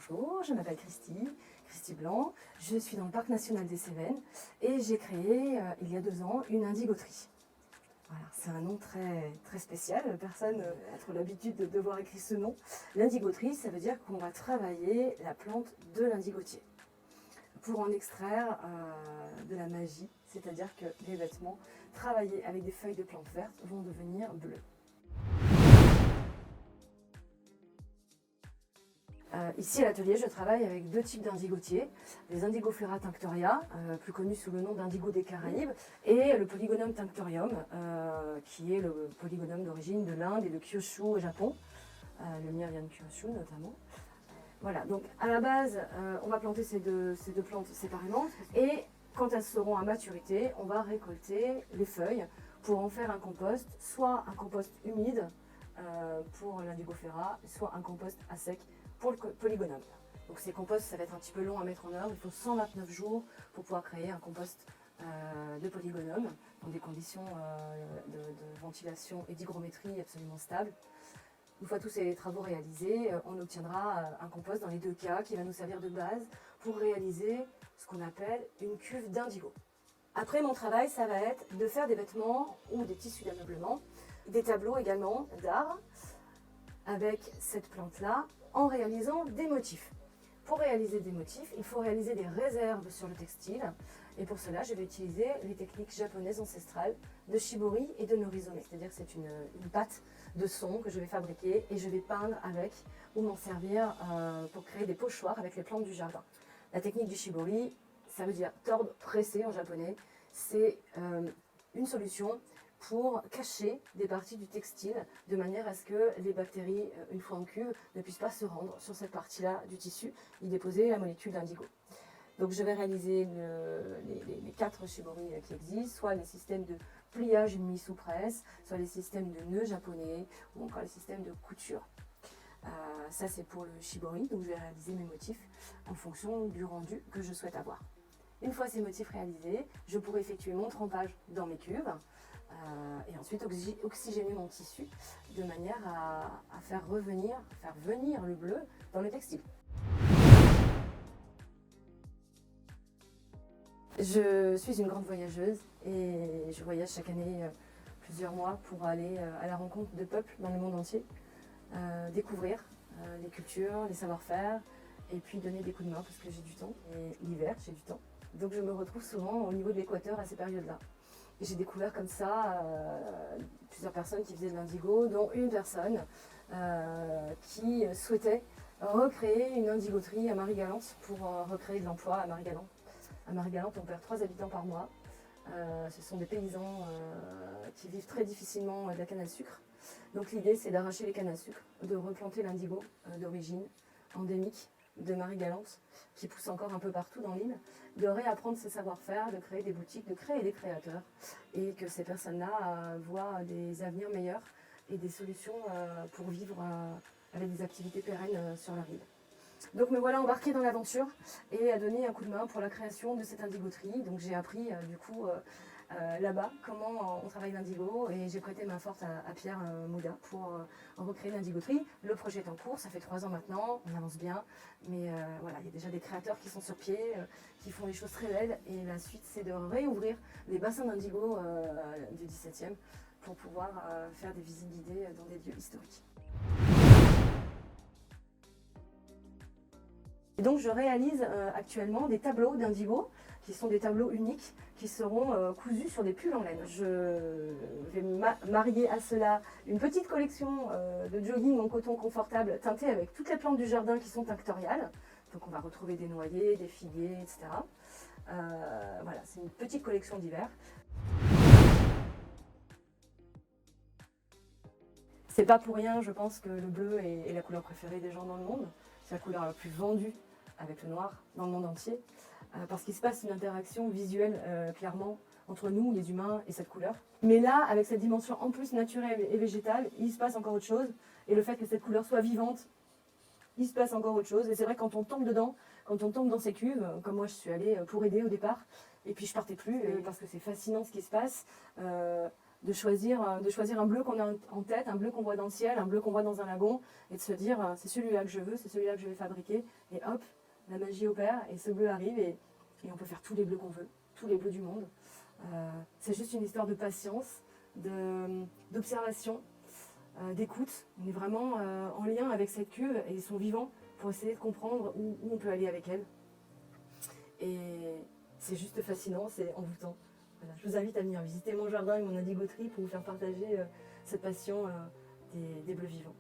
Bonjour, je m'appelle Christy Blanc, je suis dans le Parc National des Cévennes et j'ai créé il y a 2 ans une indigoterie. Voilà, c'est un nom très spécial, personne n'a trop l'habitude de devoir écrire ce nom. L'indigoterie, ça veut dire qu'on va travailler la plante de l'indigotier pour en extraire de la magie, c'est-à-dire que les vêtements travaillés avec des feuilles de plantes vertes vont devenir bleus. Ici à l'atelier, je travaille avec 2 types d'indigotiers, les Indigofera tinctoria, plus connu sous le nom d'indigo des Caraïbes, et le Polygonum tinctorium, qui est le polygonum d'origine de l'Inde et de Kyushu au Japon. Le mien vient de Kyushu notamment. Voilà, donc à la base, on va planter ces deux plantes séparément, et quand elles seront à maturité, on va récolter les feuilles pour en faire un compost, soit un compost humide pour l'Indigofera, soit un compost à sec pour le polygonum. Donc ces composts, ça va être un petit peu long à mettre en œuvre. Il faut 129 jours pour pouvoir créer un compost de polygonum dans des conditions de ventilation et d'hygrométrie absolument stables. Une fois tous ces travaux réalisés, on obtiendra un compost dans les 2 cas qui va nous servir de base pour réaliser ce qu'on appelle une cuve d'indigo. Après, mon travail, ça va être de faire des vêtements ou des tissus d'ameublement, des tableaux également d'art avec cette plante-là, en réalisant des motifs. Pour réaliser des motifs, il faut réaliser des réserves sur le textile. Et pour cela, je vais utiliser les techniques japonaises ancestrales de shibori et de norizome. C'est-à-dire que c'est une pâte de son que je vais fabriquer et je vais peindre avec ou m'en servir pour créer des pochoirs avec les plantes du jardin. La technique du shibori, ça veut dire tordre, presser en japonais. C'est une solution pour cacher des parties du textile de manière à ce que les bactéries, une fois en cuve, ne puissent pas se rendre sur cette partie-là du tissu et déposer la molécule d'indigo. Donc je vais réaliser les 4 shibori qui existent, soit les systèmes de pliage uni sous presse, soit les systèmes de nœuds japonais ou encore les systèmes de couture. Ça c'est pour le shibori, donc je vais réaliser mes motifs en fonction du rendu que je souhaite avoir. Une fois ces motifs réalisés, je pourrai effectuer mon trempage dans mes cuves et ensuite oxygéner mon tissu de manière à faire venir le bleu dans le textile. Je suis une grande voyageuse et je voyage chaque année plusieurs mois pour aller à la rencontre de peuples dans le monde entier, découvrir les cultures, les savoir-faire et puis donner des coups de main parce que j'ai du temps et l'hiver j'ai du temps. Donc je me retrouve souvent au niveau de l'équateur à ces périodes-là. Et j'ai découvert comme ça plusieurs personnes qui faisaient de l'indigo, dont une personne qui souhaitait recréer une indigoterie à Marie-Galante pour recréer de l'emploi à Marie-Galante. À Marie-Galante, on perd 3 habitants par mois. Ce sont des paysans qui vivent très difficilement de la canne à sucre. Donc l'idée, c'est d'arracher les cannes à sucre, de replanter l'indigo d'origine endémique de Marie-Galante, qui pousse encore un peu partout dans l'île, de réapprendre ses savoir-faire, de créer des boutiques, de créer des créateurs, et que ces personnes-là voient des avenirs meilleurs et des solutions pour vivre avec des activités pérennes sur leur île. Donc me voilà embarquée dans l'aventure et à donner un coup de main pour la création de cette indigoterie. Donc j'ai appris là-bas comment on travaille l'indigo et j'ai prêté main forte à Pierre Maudat pour recréer l'indigoterie. Le projet est en cours, ça fait 3 ans maintenant, on avance bien, mais voilà, il y a déjà des créateurs qui sont sur pied, qui font des choses très belles et la suite c'est de réouvrir les bassins d'indigo du 17e pour pouvoir faire des visites guidées dans des lieux historiques. Et donc je réalise actuellement des tableaux d'indigo, qui sont des tableaux uniques, qui seront cousus sur des pulls en laine. Je vais marier à cela une petite collection de jogging en coton confortable teinté avec toutes les plantes du jardin qui sont tinctoriales. Donc on va retrouver des noyers, des figuiers, etc. Voilà, c'est une petite collection d'hiver. C'est pas pour rien, je pense, que le bleu est la couleur préférée des gens dans le monde. C'est la couleur la plus vendue avec le noir dans le monde entier, parce qu'il se passe une interaction visuelle clairement entre nous, les humains, et cette couleur. Mais là, avec cette dimension en plus naturelle et végétale, il se passe encore autre chose, et le fait que cette couleur soit vivante, il se passe encore autre chose, et c'est vrai quand on tombe dedans, quand on tombe dans ces cuves, comme moi je suis allée pour aider au départ, et puis je partais plus, parce que c'est fascinant ce qui se passe, choisir un bleu qu'on a en tête, un bleu qu'on voit dans le ciel, un bleu qu'on voit dans un lagon, et de se dire c'est celui-là que je veux, c'est celui-là que je vais fabriquer, et hop, la magie opère, et ce bleu arrive, et on peut faire tous les bleus qu'on veut, tous les bleus du monde. C'est juste une histoire de patience, d'observation, d'écoute. On est vraiment en lien avec cette cuve, et ils sont vivants pour essayer de comprendre où on peut aller avec elle. Et c'est juste fascinant, c'est envoûtant. Voilà, je vous invite à venir visiter mon jardin et mon indigoterie pour vous faire partager cette passion des bleus vivants.